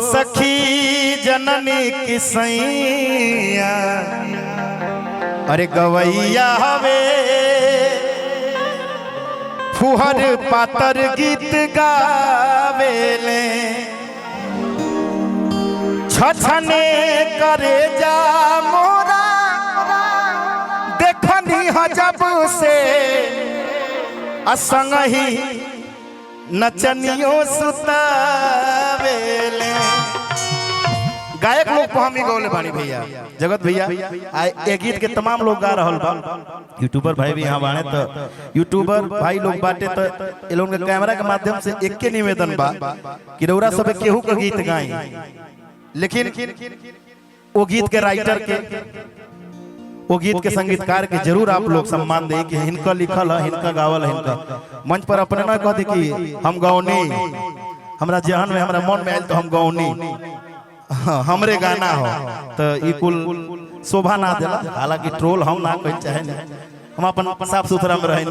सखी जननी की सैया अरे गवैया हवे फुहर पातर गीत गावेले छछने करे जा मोरा देखनी हजब से असंग ही नचनियों सुतावेले। गायक लोग को हम ही गौले बानी भैया जगत भैया ये गीत के तमाम लोग गा रहल बा। यूट्यूबर भाई भी यहाँ बाने तो यूट्यूबर भाई लोग बाटे तो ये लोग के कैमरा के माध्यम से एक के निवेदन बा कि रौरा सब केहू का गीत गाई, लेकिन वो गीत के राइटर के वो गीत के संगीतकार के जरूर आप लोग सम्मान दे कि इनका लिखल है, इनका गावल है, इनका मंच पर अपने ना कह दे कि हम गौनी हमरा जहन में हमरा मन में आयल तो हम गौनी हमरे गाना हो तो ये कुल शोभा ना देला। हालांकि ट्रोल हम ना कह चाहे हम अपन साफ सुथरा में रहे,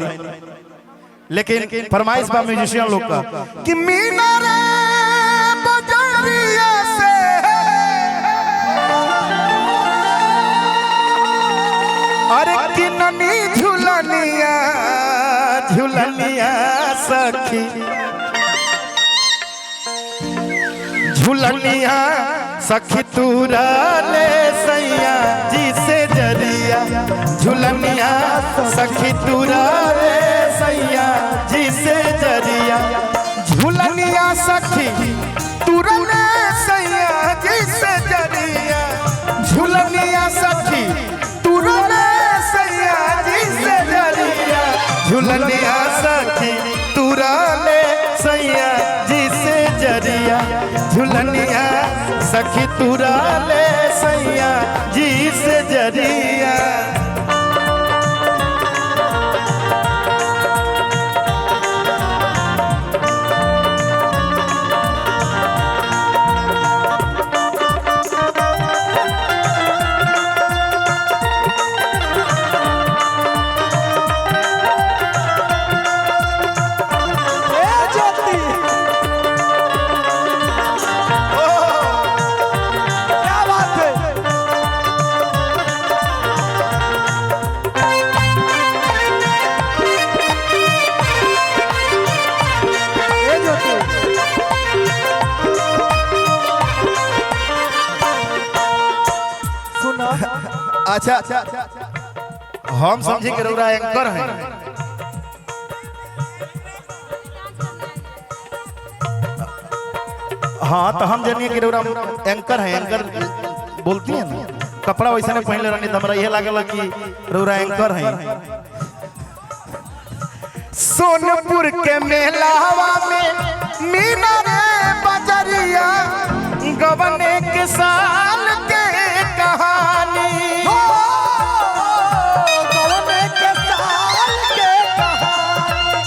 लेकिन फरमाइश बा म्यूजिशियन लोग का कि मीना रे बजरिया से अरे किननी झुलनिया झुलनिया सखी झुलनिया सखी तूरा ले सैया जी से जरिया झुलनिया सखी तूरा ले सैया जी से जरिया झुलनिया सखी तूरा ले सैया जी से जरिया झुलनिया सखी तूरा ले सैया जी से जरिया झुलनिया सखी तूरा ले सैया जी से जरिया झुलनिया सखी तूरा ले सैया जी से जरिया। अच्छा हम समझे कि रौरा एंकर हैं, हाँ तो हम जानिए कि रौरा एंकर हैं। एंकर बोलती है ना कपड़ा वैसे ने पहले रहनी तो हमरा ये लागल कि रौरा एंकर हैं। सोनपुर के मेलावा में मीना रे बजरिया गवने के साल के कहानी गवने के साल के कहानी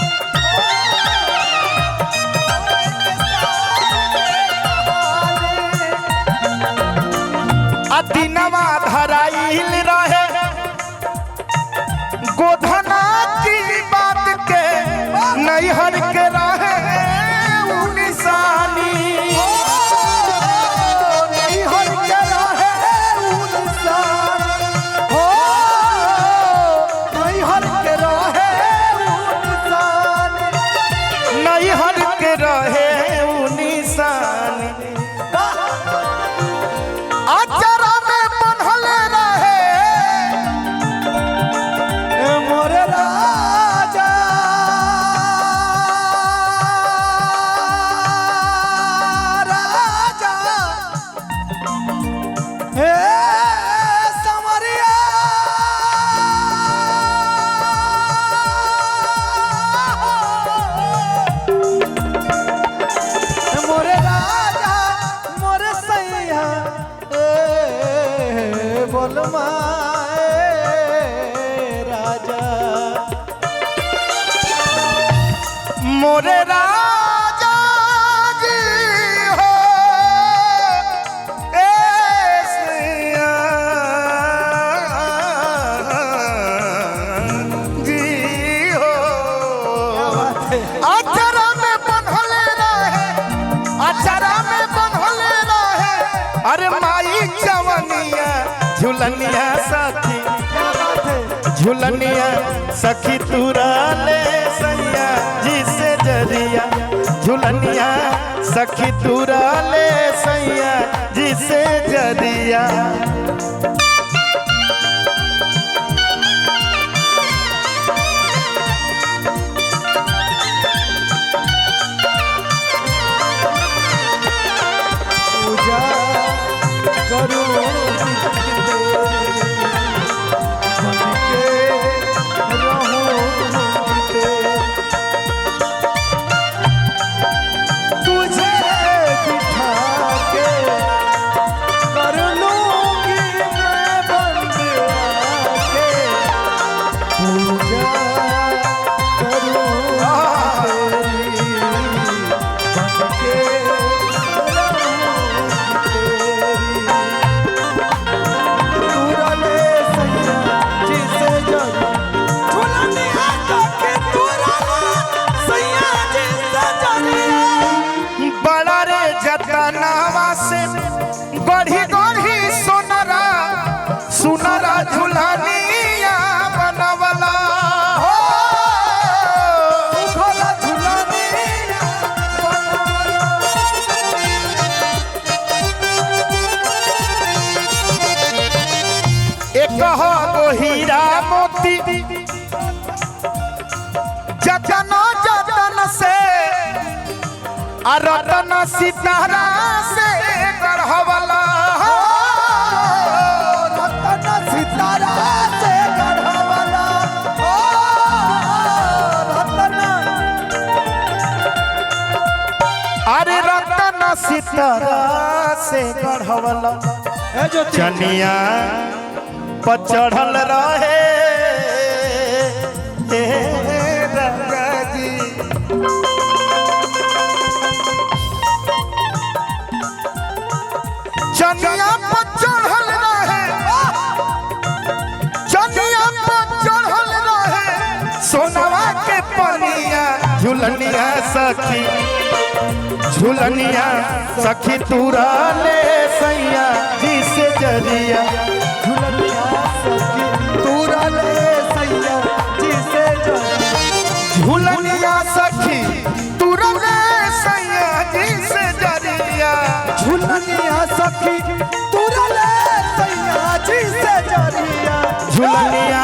अदिनवा धराइल रहे गोधना की बात के नैहर के रहे निशान अरे माई जवनिया झुलनिया सखी झुलनिया सखी तुरा ले सैया जिसे जरिया झुलनिया सखी तुरा ले सैया जिसे जरिया। गढ़ी गढ़ी सोनरा सुनरा झुलनिया बनवला हो झुलनिया एक हो हीरा मोती जतन जतन से रतन सितारा से गढ़वला रतन सितारा से गढ़वला रतन अरे रतन सितारा से गढ़वला चनिया पर चढ़ल रहे चनिया पर चढ़ल रहे चनिया पर चढ़ल रहे सोनवा के पनिया झुलनिया सखी झुलनिया सखी तुरा ले सैया जिसे जरिया झुलनिया सखी तुरा ले सैया जिसे जरिया झुलनिया सखी तुरा ले सैया जिसे जरिया झुलनिया सखी तुरा ले सैया जिसे जरिया झुलनिया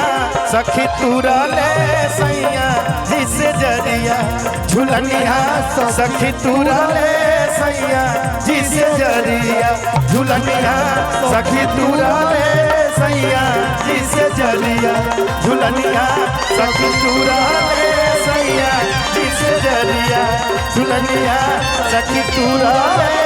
सखी तुरा ले सैया जिसे जरिया झुलनिया सखी तुरा ले सैया जिसे जरिया झुलनिया सखी तुरा ले सैया जिसे जरिया झुलनिया सखी तुरा ले सैया जिसे जरिया झुलनिया सखी तुरा ले